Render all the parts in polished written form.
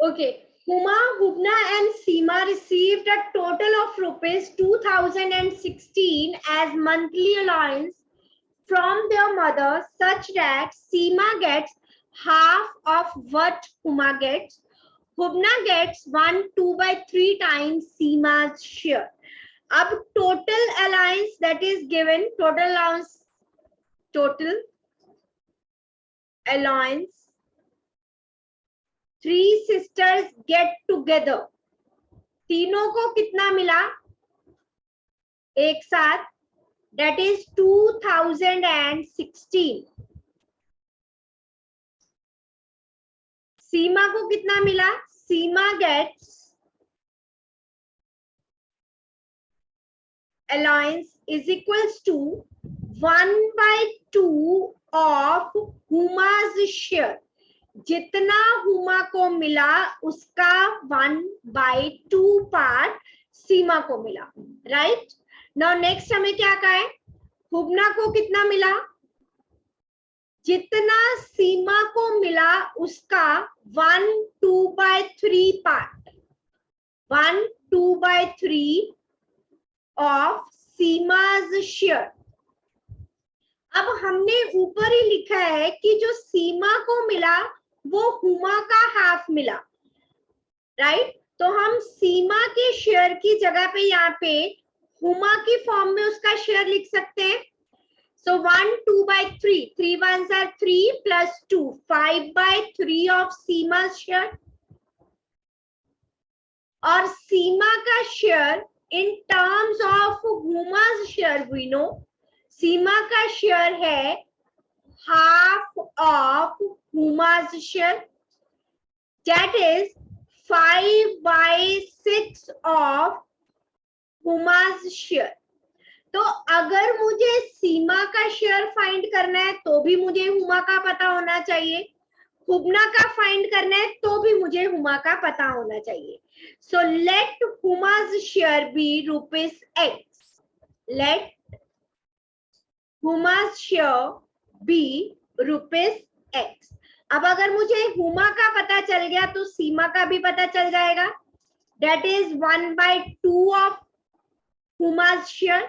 Okay. Huma, Hubna and Seema received a total of rupees 2016 as monthly allowance from their mother, such that Seema gets half of what Huma gets. Hubna gets 1/2/3 times Seema's share. Ab total allowance that is given, total allowance, three sisters get together. तीनों को कितना मिला एक साथ? That is 2016. सीमा को कितना मिला? सीमा gets allowance is equals to 1/2 of Huma's share. जितना हुमा को मिला उसका 1/2 पार्ट सीमा को मिला. राइट नाउ नेक्स्ट हमें क्या कहा है? हुबना को कितना मिला? जितना सीमा को मिला उसका 1/2/3 पार्ट, 1/2/3 ऑफ सीमा's शेयर. अब हमने ऊपर ही लिखा है कि जो सीमा को मिला वो हुमा का हाफ मिला. राइट तो हम सीमा के शेयर की जगह पे यहाँ पे हुमा की फॉर्म में उसका शेयर लिख सकते हैं. So 1/2/3, 3 ones are 3 plus 2, 5/3 of Seema's share. और सीमा का share in terms of Huma's share we know Seema का शेयर है half of Huma's share, that is 5/6 of Huma's share. तो अगर मुझे सीमा का शेयर फाइंड करना है तो भी मुझे हुमा का पता होना चाहिए, हुबना का फाइंड करना है तो भी मुझे हुमा का पता होना चाहिए. So let Huma's share be ₹X. Let Huma's share be ₹X. अब अगर मुझे हुमा का पता चल गया तो सीमा का भी पता चल जाएगा. That is 1/2 of Huma's share.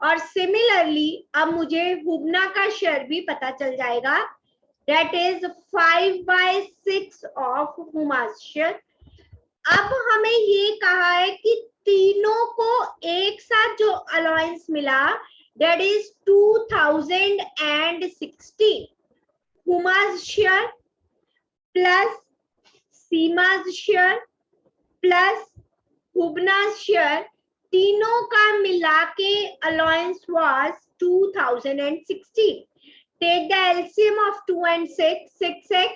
और सिमिलरली अब मुझे हुबना का शेयर भी पता चल जाएगा. That is 5/6 of Huma's share. अब हमें ये कहा है कि तीनों को एक साथ जो अलाउंस मिला that is 2016. Huma's share plus Seema's share plus Hubna's share, तीनों का मिला के allowance was 2016. Take the LCM of 2 and 6, 6x,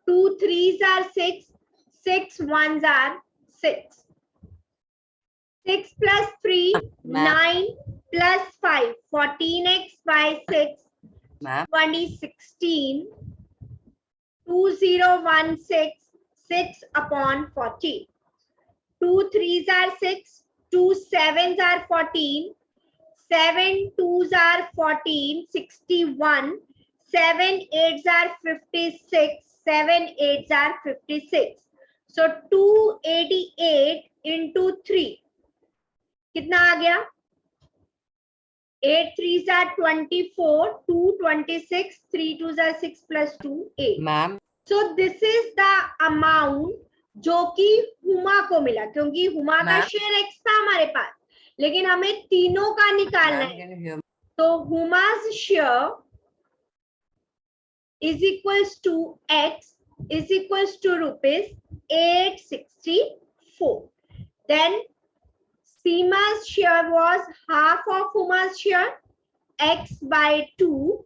2 3s are 6, 6 1s are 6. 6 plus 3, 9 plus 5, 14x by 6, 2016, 2016, 6/14. 2 3s are 6, 2 7s are 14, 7 2s are 14, 61, 7 8s are 56, 7 8s are 56. So 288 into 3 कितना आ गया? 8 3s are 24, 2 26, 3 2s are 6 plus 2 8. Ma'am So this is the amount जो कि हुमा को मिला, क्योंकि हुमा का share x था हमारे पास, लेकिन हमें तीनों का निकालना है. तो हुमा's share is equals to x is equals to ₹864. Then Seema's share was half of Huma's share, x by 2.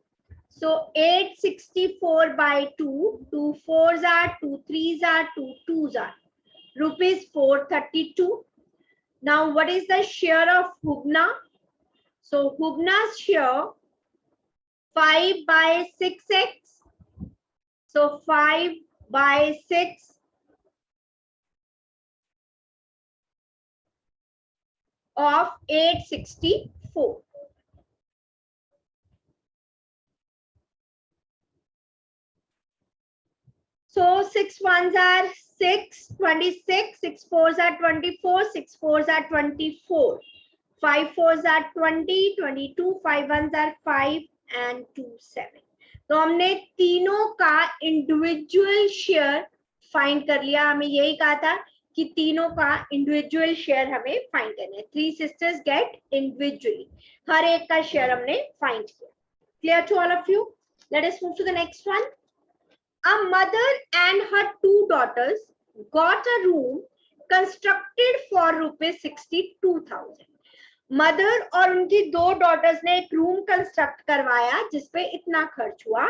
So 864/2. 2 4s are 2 3s are 2 2s are ₹432. Now what is the share of Hubna? So Hubna's share 5/6x. So 5/6 of 864. So 6 ones are 6, 26, 6 fours are 24, 6 fours are 24, 5 fours are 20, 22, 5 ones are 5 and 2 7. तो हमने तीनों का individual share find कर लिया. हमें यही कहा था कि तीनों का इंडिविजुअल शेयर हमें फाइंड करना है. 3 sisters get individually. हर एक का शेयर हमने फाइंड किया. Clear to all of you? Let us move to the next one. A mother and her 2 daughters got a room constructed for rupees 62,000. Mother और उनकी 2 daughters ने एक रूम कंस्ट्रक्ट करवाया जिसपे इतना खर्च हुआ.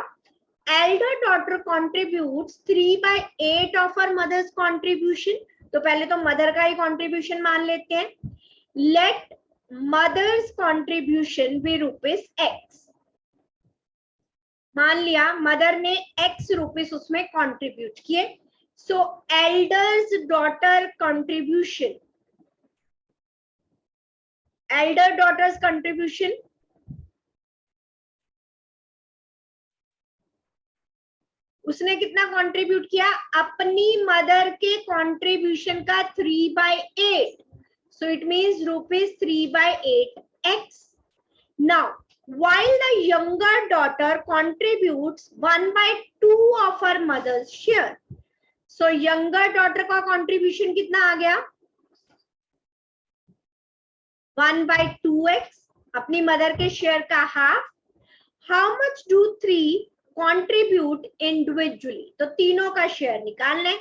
Elder daughter contributes 3/8 of her mother's contribution. तो पहले तो मदर का ही कॉन्ट्रीब्यूशन मान लेते हैं. Let mother's contribution be rupees x. मान लिया मदर ने x रुपीस उसमें कॉन्ट्रीब्यूट किए. So elder's daughter contribution, elder daughter's contribution उसने कितना कंट्रीब्यूट किया? अपनी मदर के कंट्रीब्यूशन का 3/8. so it means rupees 3/8x. now while the younger daughter contributes 1/2 of her mother's share. so younger daughter का contribution कितना आ गया? 1/2x, अपनी मदर के शेयर का half. How much do 3 contribute individually? तो तीनों का शेयर निकालना है.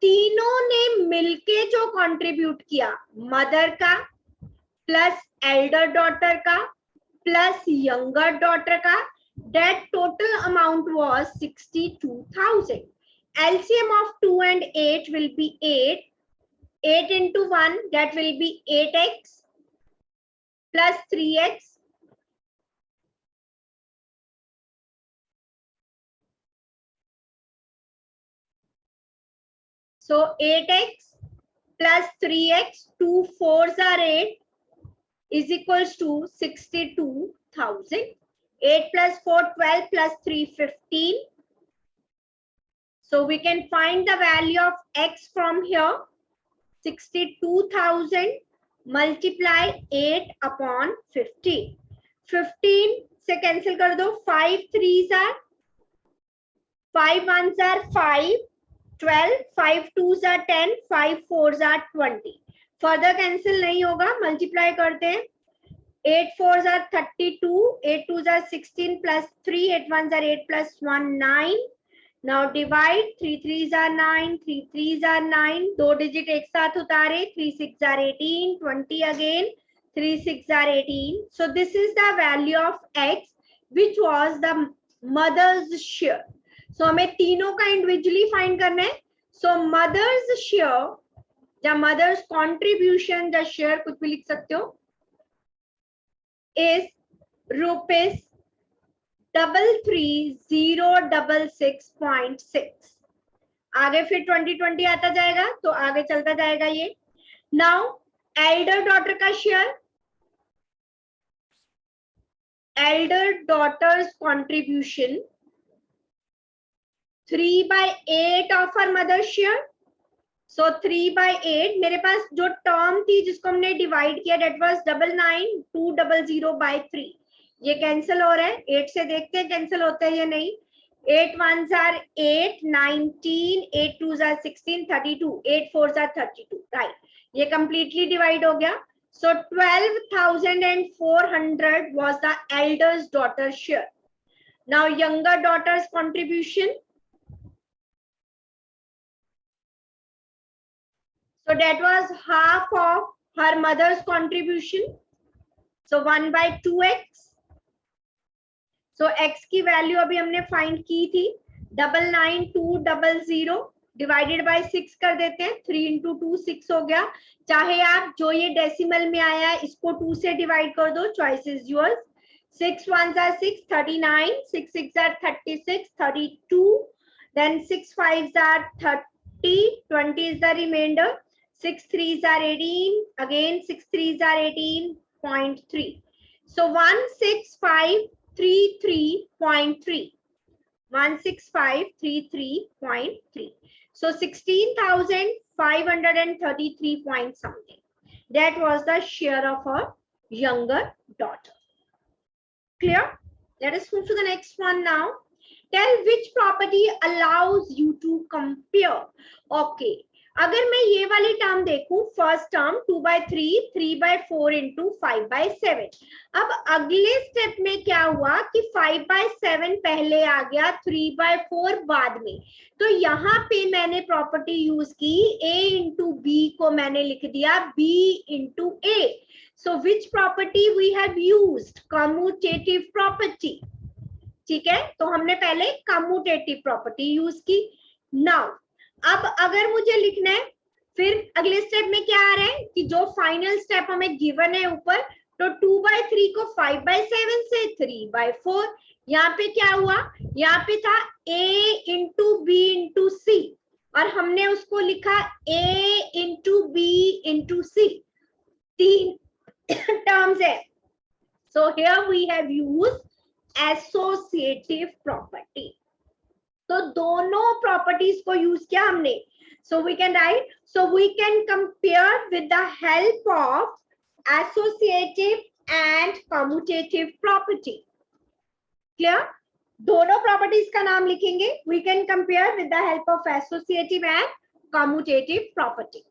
तीनों ने मिलके जो कंट्रीब्यूट किया, मदर का प्लस एल्डर डॉटर का प्लस यंगर डॉटर का, that total amount was 62,000. LCM of 2 and 8 will be 8. 8 into 1, that will be 8x plus 3x so 8x plus 3x, 2 4s are 8 is equals to 62,000. 8 plus 4 12 plus 3 15. so we can find the value of x from here. 62,000 multiply 8 upon 15. 15 से cancel कर दो. 5 3s are 5 1s are 5, 12, 5 2s are 10, 5 4s are 20. Further cancel नहीं होगा, multiply करते हैं. 8 4s are 32, 8 2s are 16 plus 3, 8 1s are 8 plus 1 9. Now divide. 3 3s are 9, 3 3s are 9. 2 digit एक साथ उतारे. 3 6 are 18, 20 again. 3 6 are 18. So this is the value of x, which was the mother's share. So हमें तीनों का individually find करना है. So mother's share या mother's contribution, the share कुछ भी लिख सकते हो, is rupees 33,066.6. आगे फिर 2020 आता जाएगा तो आगे चलता जाएगा ये. नाउ एल्डर डॉटर का share, elder daughter's contribution 3/8 of her mother share. So 3/8 मेरे पास जो टर्म थी जिसको हमने डिवाइड किया, डेट वाज 99,200/3. ये कैंसिल हो रहा है. 8 से देखते हैं कैंसिल होता है या नहीं. 8 1s are 8, 19, 8 2s are 16, 32, 8 4s are 32. Right, ये कंप्लीटली डिवाइड हो गया. सो 12,400 was the eldest daughter share. Now younger daughter's contribution. So that was half of her mother's contribution. So 1/2x. So x की value अभी हमने find की थी 99,200 divided by 6 कर देते हैं. 3 into 2 6 हो गया. चाहे आप जो ये डेसिमल में आया है इसको 2 से डिवाइड कर दो, choice is yours. 6 1s are 6, 39, 6 6 are 36, 32, then 6 5s are 30, 20 is the remainder. 6 3s are 18, again 6 3s are 18.3. So 16,533.3. 16533.3. So 16,533 point something. That was the share of her younger daughter. Clear? Let us move to the next one now. Tell which property allows you to compare. Okay. अगर मैं ये वाली term देखूं, first term 2/3, 3/4 into 5/7. अब अगले step में क्या हुआ कि 5/7 पहले आ गया, 3/4 बाद में. तो यहाँ पे मैंने प्रॉपर्टी यूज की, a इंटू बी को मैंने लिख दिया b into a. So which property we have used? Commutative property. ठीक है, तो हमने पहले commutative property यूज की. Now अब अगर मुझे लिखना है, फिर अगले स्टेप में क्या आ रहा है कि जो फाइनल स्टेप हमें गिवन है ऊपर, तो 2/3 को 5/7 से 3/4. यहाँ पे क्या हुआ, यहाँ पे था a into B into C, और हमने उसको लिखा a into B into C. 3 terms है. So here we have used associative property. तो दोनों properties को use किया हमने. So we can write, so we can compare with the help of associative and commutative property. Clear? दोनों properties का नाम लिखेंगे. We can compare with the help of associative and commutative property.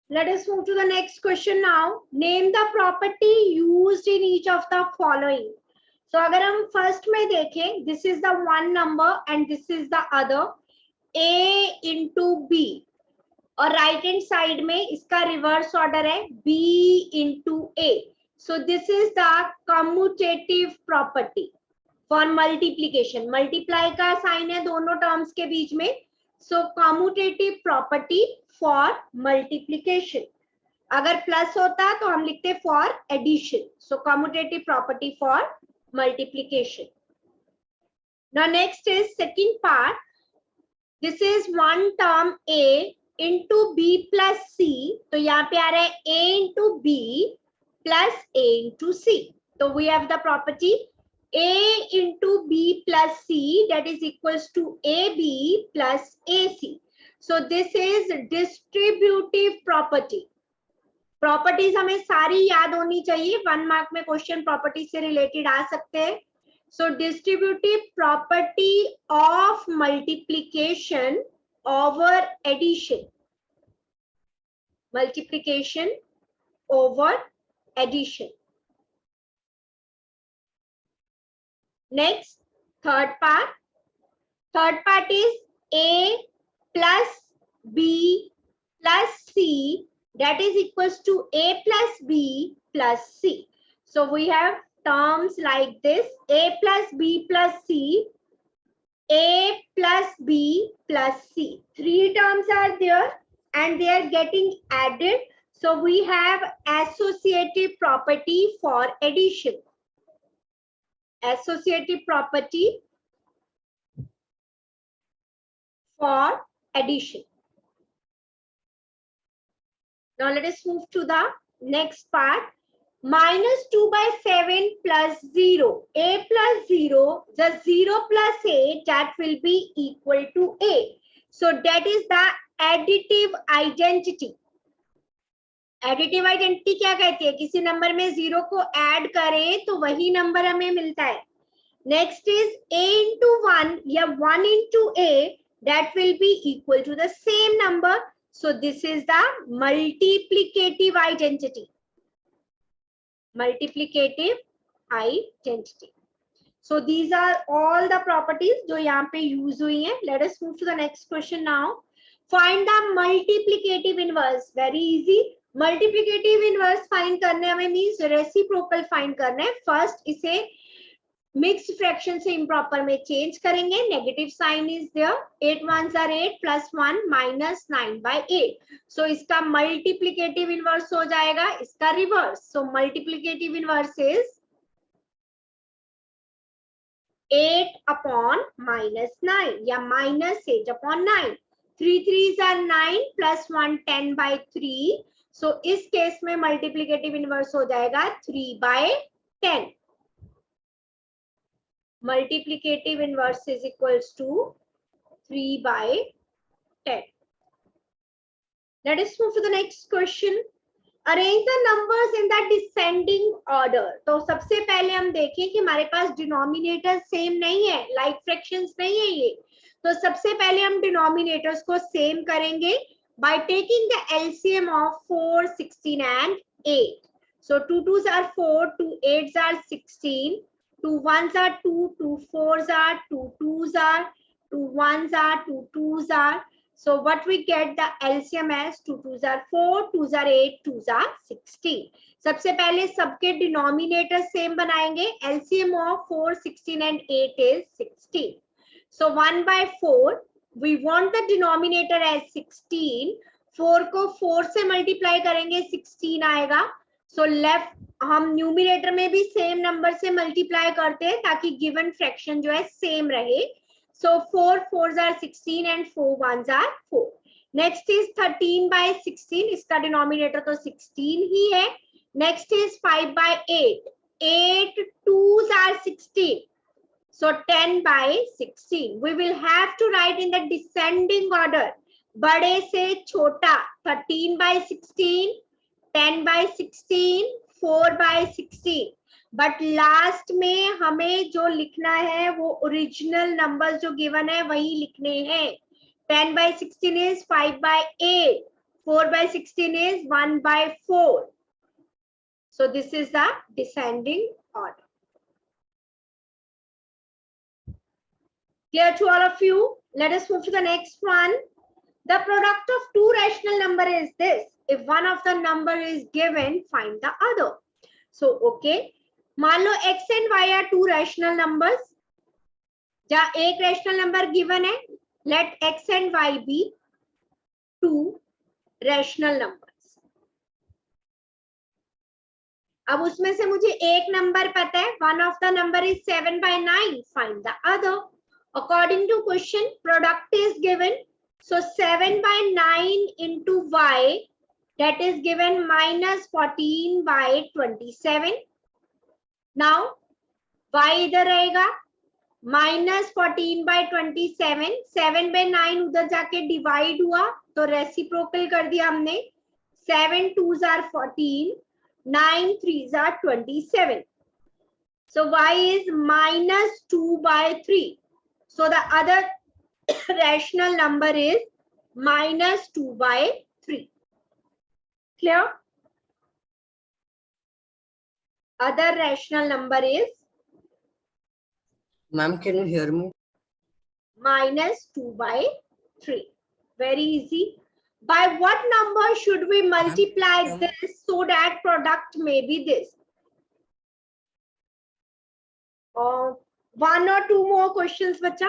Let us move to the next question now. Name the property used in each of the following. So अगर हम first में देखें, this is the one number and this is the other, a into b, और right hand side में इसका reverse order है b into a. So this is the commutative property for multiplication. Multiply का sign है दोनों terms के बीच में. So commutative property for multiplication. अगर प्लस होता तो हम लिखते for addition. So commutative property for multiplication. Now next is second part. This is one term a into b plus c. तो यहाँ पे आ रहा है a into b plus a into c. So we have the property a into b plus c, that is equals to ab plus ac. So this is distributive property. Properties हमें सारी याद होनी चाहिए. 1 मार्क में question property से related आ सकते हैं. So distributive property of multiplication over addition. Multiplication over addition. Next, third part. Third part is a plus b plus c, that is equals to a plus b plus c. So we have terms like this: a plus b plus c, a plus b plus c. 3 terms are there and they are getting added. So we have associative property for addition. Associative property for addition. Now let us move to the next part. Minus 2/7 plus 0. A plus 0, the 0 plus a, that will be equal to a. So that is the additive identity. Additive identity क्या कहती है? किसी number में 0 को add करें तो वही number हमें मिलता है. नेक्स्ट इज a into 1 या 1 into a, that will be equal to the same number. So this is the multiplicative identity. Multiplicative identity. So these are all the properties जो यहाँ पे use हुई हैं. Let us move to the next question now. Find the multiplicative inverse. Very easy. Multiplicative inverse find करने हमें means reciprocal find करना है. First इसे mixed fraction से improper में change करेंगे. Negative sign is there. 8 ones are 8 plus 1 minus 9/8. So इसका multiplicative inverse हो जाएगा, इसका reverse. So multiplicative inverse is 8 upon minus 9 या minus 8 upon 9. 3 3s are 9 plus 1 10/3. So इस केस में multiplicative inverse हो जाएगा 3/10. multiplicative inverse is equals to 3 by 10. Let us move to the next question. Arrange the numbers in the descending order. तो सबसे पहले हम देखें कि हमारे पास डिनोमिनेटर सेम नहीं है, लाइक फ्रैक्शंस नहीं है ये, तो सबसे पहले हम डिनोमिनेटर्स को सेम करेंगे by taking the LCM of 4, 16 and 8. So 2 2s are 4, 2 8s are 16, 2 1s are 2, 2 4s are 2 2s are 2 1s are 2 2s are. So what we get the LCM as 2 2s are 4, 2s are 8, 2s are 16. सबसे पहले सबके denominator same बनाएंगे. LCM of 4, 16 and 8 is 16. So 1 by 4. We want the denominator as 16. 4 को 4 से multiply करेंगे 16 आएगा. So left हम numerator में भी सेम नंबर से मल्टीप्लाई करते हैं ताकि गिवन फ्रैक्शन जो है सेम रहे. So 4 4s are 16 and 4 1s are 4. Next is 13 by 16. इसका डिनोमिनेटर तो 16 ही है. Next is 5 by 8. 8 2s are 16. So 10 by 16. We will have to write in the descending order. बड़े से छोटा 13 by 16, 10 by 16, 4 by 16. But last में हमें जो लिखना है वो ओरिजिनल नंबर्स जो गिवन है वही लिखने हैं. 10 by 16 is 5 by 8. 4 by 16 is 1 by 4. So this is the descending order. Clear to all of you? Let us move to the next one. The product of two rational number is this. If one of the number is given, find the other. So okay. मान लो x and y are two rational numbers. जहाँ एक rational number given है, let x and y be two rational numbers. अब उसमें से मुझे एक number पता है, one of the number is 7 by 9. Find the other. According to question, product is given. So 7 by 9 into y, that is given minus 14 by 27. Now y इधर रहेगा minus 14 by 27. 7 by 9 उधर जाके डिवाइड हुआ तो reciprocal कर दिया हमने. 7 2s are 14, 9 3s are 27. So y is minus 2 by 3. So the other rational number is minus 2 by 3. Clear? Other rational number is? Ma'am, can you hear me? Minus 2 by 3. Very easy. By what number should we multiply this so that product may be this? One or two more questions, bacha.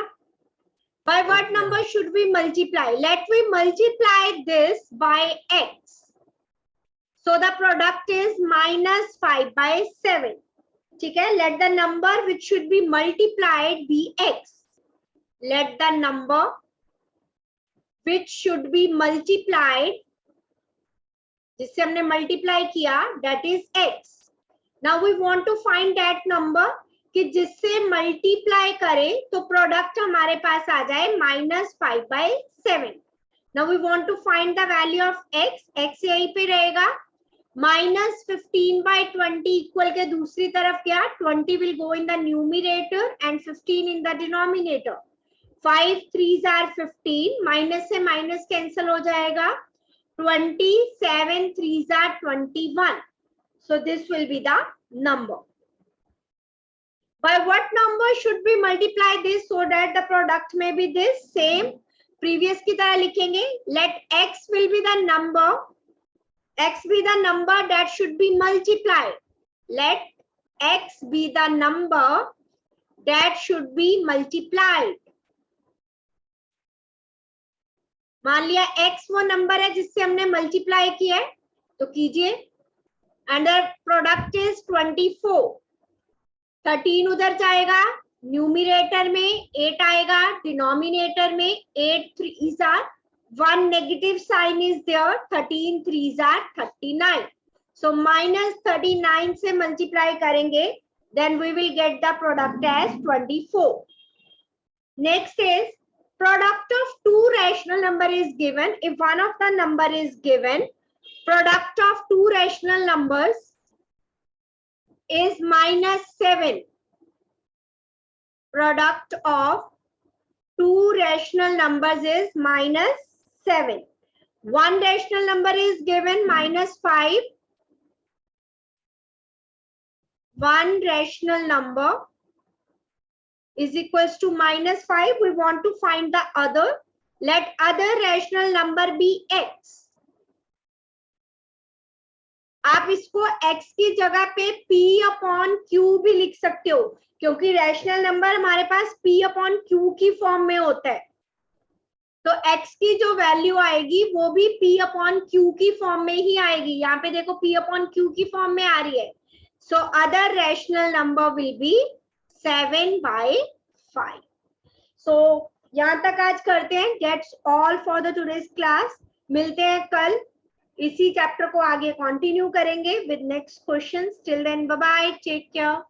By what number should we multiply? Let we multiply this by x. So the product is minus 5 by 7. Okay? Let the number which should be multiplied be x. Let the number which should be multiplied, जिससे हमने multiply किया, that is x. Now we want to find that number कि जिससे multiply करें तो product हमारे पास आ जाए minus 5 by 7. Now we want to find the value of x. x यहीं पे रहेगा. Minus 15 by 20 equal के दूसरी तरफ क्या? 20 will go in the numerator and 15 in the denominator. 5 3s are 15. Minus से minus cancel हो जाएगा. 27 3s are 21. So this will be the number. By what number should we multiply this so that the product may be this? Same. Previous की तरह लिखेंगे. Let x will be the number. X be the number that should be multiplied. Let x be the number that should be multiplied. मान लिया x वो number है जिससे हमने multiply किया है, तो कीजिए. Under product is 24. 13 उधर जाएगा, न्यूमिनेटर में 8 आएगा, डिनोमिनेटर में 8 3s are 1 negative sign is there. 13 3s are 39. So minus 39 से मल्टीप्लाई करेंगे then we will get the product as 24. Next is product of two rational number is given. If one of the number is given, product of two rational numbers is -7. Product of two rational numbers is -7. One rational number is given -5. One rational number is equals to -5. We want to find the other. Let other rational number be x. आप इसको x की जगह पे p upon q भी लिख सकते हो, क्योंकि रैशनल नंबर हमारे पास p अपॉन q की फॉर्म में होता है. तो x की जो वैल्यू आएगी वो भी p अपॉन q की फॉर्म में ही आएगी. यहाँ पे देखो p अपॉन q की फॉर्म में आ रही है. So other rational number will be 7/5. So यहाँ तक आज करते हैं. That's all for the today's class. मिलते हैं कल. इसी चैप्टर को आगे कंटिन्यू करेंगे with next questions. Till then bye bye, take care.